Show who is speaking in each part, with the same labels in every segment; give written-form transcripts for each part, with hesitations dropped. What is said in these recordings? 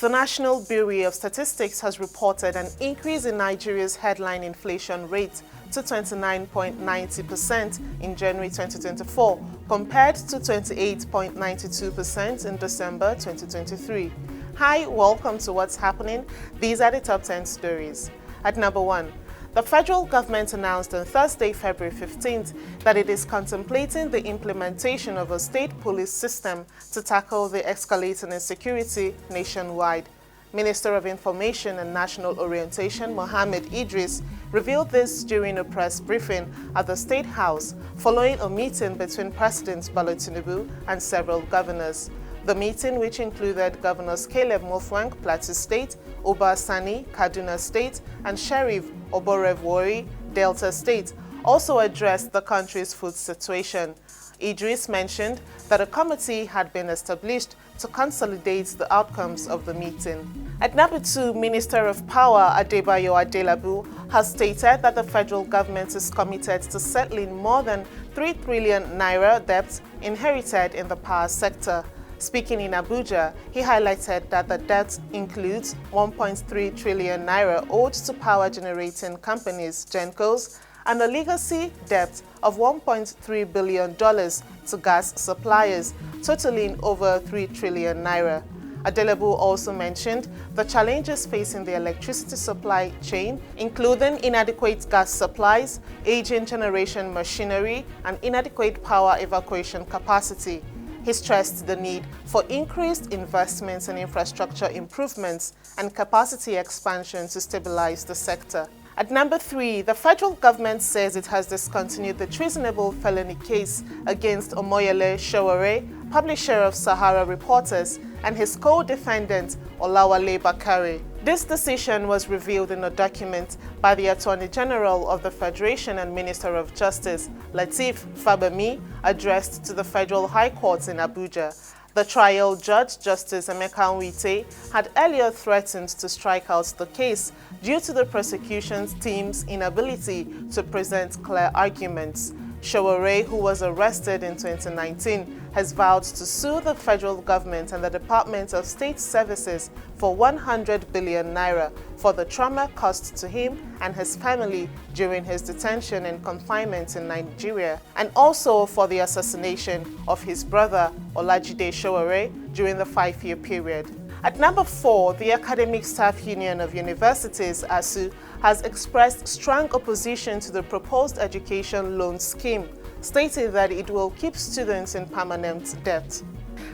Speaker 1: The National Bureau of Statistics has reported an increase in Nigeria's headline inflation rate to 29.90% in January 2024, compared to 28.92% in December 2023. Hi, welcome to What's Happening. These are the top 10 stories. At number 1, the federal government announced on Thursday, February 15th, that it is contemplating the implementation of a state police system to tackle the escalating insecurity nationwide. Minister of Information and National Orientation Mohammed Idris revealed this during a press briefing at the State House following a meeting between President Bola Tinubu and several governors. The meeting, which included Governors Caleb Mutfwang, Plateau State, Uba Sani, Kaduna State, and Sheriff Oborevwori, Delta State, also addressed the country's food situation. Idris mentioned that a committee had been established to consolidate the outcomes of the meeting. At number 2, Minister of Power Adebayo Adelabu has stated that the federal government is committed to settling more than 3 trillion naira debt inherited in the power sector. Speaking in Abuja, he highlighted that the debt includes 1.3 trillion naira owed to power generating companies, GenCos, and a legacy debt of $1.3 billion to gas suppliers, totaling over 3 trillion naira. Adelabu also mentioned the challenges facing the electricity supply chain, including inadequate gas supplies, aging generation machinery, and inadequate power evacuation capacity. He stressed the need for increased investments in infrastructure improvements and capacity expansion to stabilize the sector. At number 3, the federal government says it has discontinued the Treasonable felony case against Omoyele Sowore, publisher of Sahara Reporters, and his co-defendant Olawale Bakare. This decision was revealed in a document by the Attorney General of the Federation and Minister of Justice, Lateef Fagbemi, addressed to the Federal High Court in Abuja. The trial judge, Justice Emeka Nwite, had earlier threatened to strike out the case due to the prosecution team's inability to present clear arguments. Sowore, who was arrested in 2019, has vowed to sue the federal government and the Department of State Services for 100 billion naira for the trauma caused to him and his family during his detention and confinement in Nigeria, and also for the assassination of his brother Olajide Sowore during the 5-year period. At number 4, the Academic Staff Union of Universities, ASUU, has expressed strong opposition to the proposed education loan scheme, stating that it will keep students in permanent debt.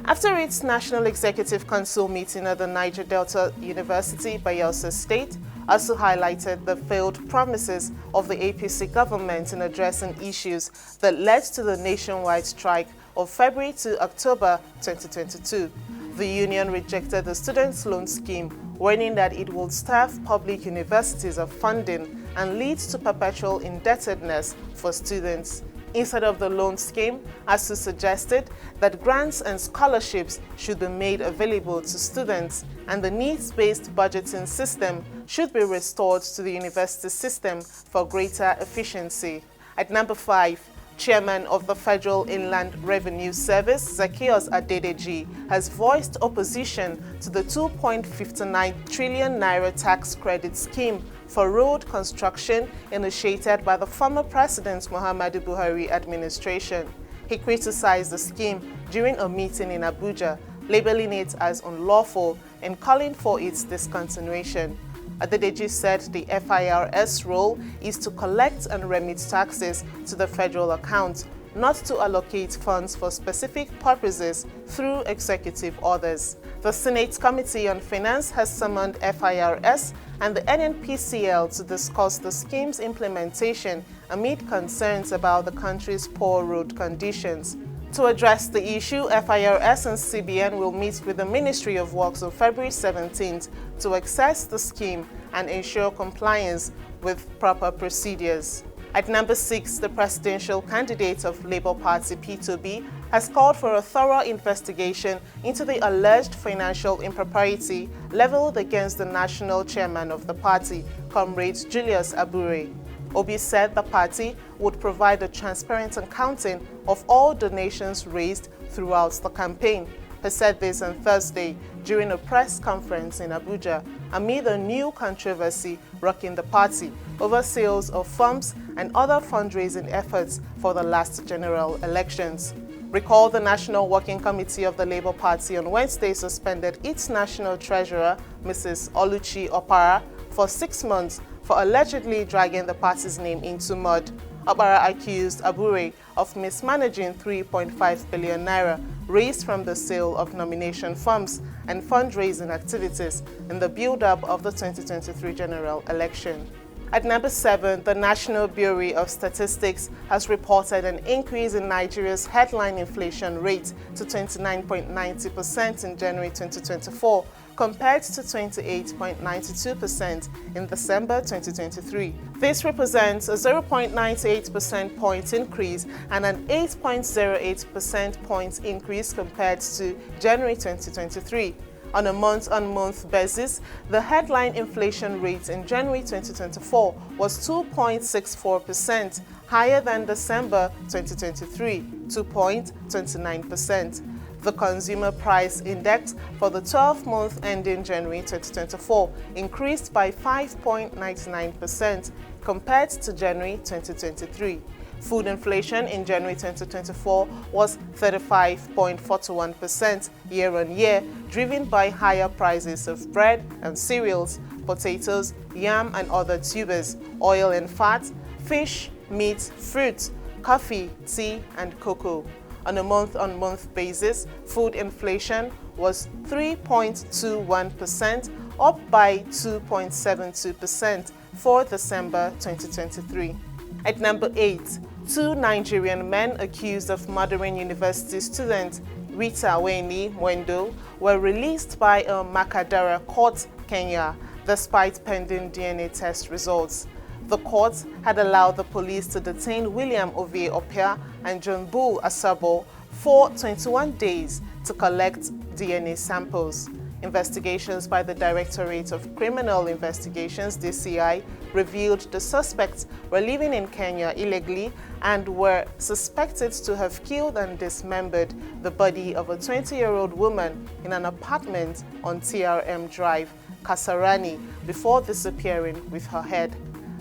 Speaker 1: After its National Executive Council meeting at the Niger Delta University, Bayelsa State, ASUU highlighted the failed promises of the APC government in addressing issues that led to the nationwide strike of February to October 2022. The union rejected the students' loan scheme, warning that it would starve public universities of funding and lead to perpetual indebtedness for students. Instead of the loan scheme, ASUU suggested that grants and scholarships should be made available to students, and the needs-based budgeting system should be restored to the university system for greater efficiency. At number 5, Chairman of the Federal Inland Revenue Service, Zacchaeus Adedeji, has voiced opposition to the 2.59 trillion naira tax credit scheme for road construction initiated by the former President Muhammadu Buhari administration. He criticized the scheme during a meeting in Abuja, labeling it as unlawful and calling for its discontinuation. Adedeji said the FIRS role is to collect and remit taxes to the federal account, not to allocate funds for specific purposes through executive orders. The Senate Committee on Finance has summoned FIRS and the NNPCL to discuss the scheme's implementation amid concerns about the country's poor road conditions. To address the issue, FIRS and CBN will meet with the Ministry of Works on February 17th to assess the scheme and ensure compliance with proper procedures. At number 6, the presidential candidate of Labour Party P2B has called for a thorough investigation into the alleged financial impropriety leveled against the national chairman of the party, Comrade Julius Abure. Obi said the party would provide a transparent accounting of all donations raised throughout the campaign. He said this on Thursday during a press conference in Abuja amid a new controversy rocking the party over sales of funds and other fundraising efforts for the last general elections. Recall the National Working Committee of the Labour Party on Wednesday suspended its national treasurer, Mrs. Oluchi Opara, for 6 months for allegedly dragging the party's name into mud. Opara accused Abure of mismanaging 3.5 billion naira raised from the sale of nomination funds and fundraising activities in the build-up of the 2023 general election. At number 7, the National Bureau of Statistics has reported an increase in Nigeria's headline inflation rate to 29.90% in January 2024, compared to 28.92% in December 2023. This represents a 0.98 percentage point increase and an 8.08 percentage point increase compared to January 2023. On a month-on-month basis, the headline inflation rate in January 2024 was 2.64%, higher than December 2023, 2.29%. The Consumer Price Index for the 12-month ending January 2024 increased by 5.99% compared to January 2023. Food inflation in January 2024 was 35.41% year-on-year, driven by higher prices of bread and cereals, potatoes, yam and other tubers, oil and fat, fish, meat, fruit, coffee, tea and cocoa. On a month-on-month basis, food inflation was 3.21%, up by 2.72% for December 2023. At number 8, 2 Nigerian men accused of murdering university student Rita Waeni Mwendo were released by a Makadara court, Kenya, despite pending DNA test results. The court had allowed the police to detain William Ovie Opia and John Bull Asabo for 21 days to collect DNA samples. Investigations by the Directorate of Criminal Investigations (DCI) revealed the suspects were living in Kenya illegally and were suspected to have killed and dismembered the body of a 20-year-old woman in an apartment on TRM Drive, Kasarani, before disappearing with her head.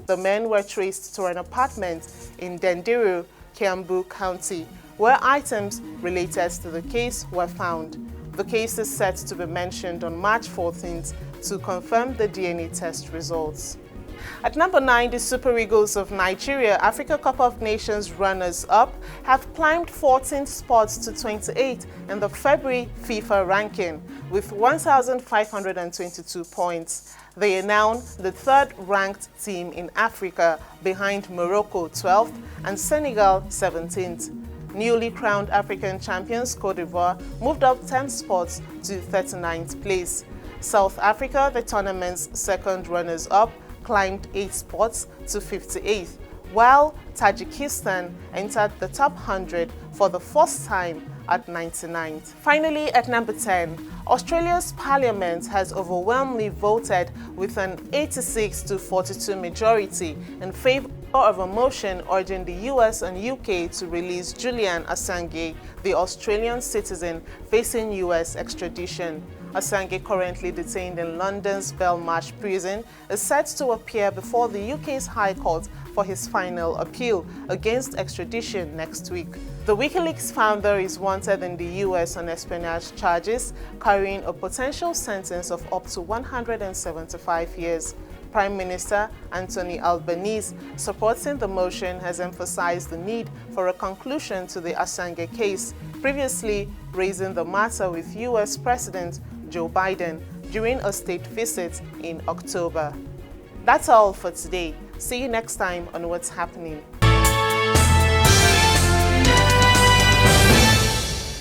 Speaker 1: The men were traced to an apartment in Dendiru, Kiambu County, where items related to the case were found. The case is set to be mentioned on March 14th to confirm the DNA test results. At number 9, the Super Eagles of Nigeria, Africa Cup of Nations runners-up, have climbed 14 spots to 28 in the February FIFA ranking with 1,522 points. They are now the third-ranked team in Africa, behind Morocco 12th and Senegal 17th. Newly crowned African champions Côte d'Ivoire moved up 10 spots to 39th place. South Africa, the tournament's second runners-up, climbed 8 spots to 58th, while Tajikistan entered the top 100 for the first time at 99th. Finally, at number 10, Australia's parliament has overwhelmingly voted with an 86-42 majority in favor of a motion urging the US and UK to release Julian Assange, the Australian citizen facing US extradition. Assange, currently detained in London's Belmarsh prison, is set to appear before the UK's High Court for his final appeal against extradition next week. The WikiLeaks founder is wanted in the US on espionage charges, carrying a potential sentence of up to 175 years. Prime Minister Anthony Albanese, supporting the motion, has emphasized the need for a conclusion to the Assange case, previously raising the matter with US President Joe Biden during a state visit in October. That's all for today. See you next time on What's Happening.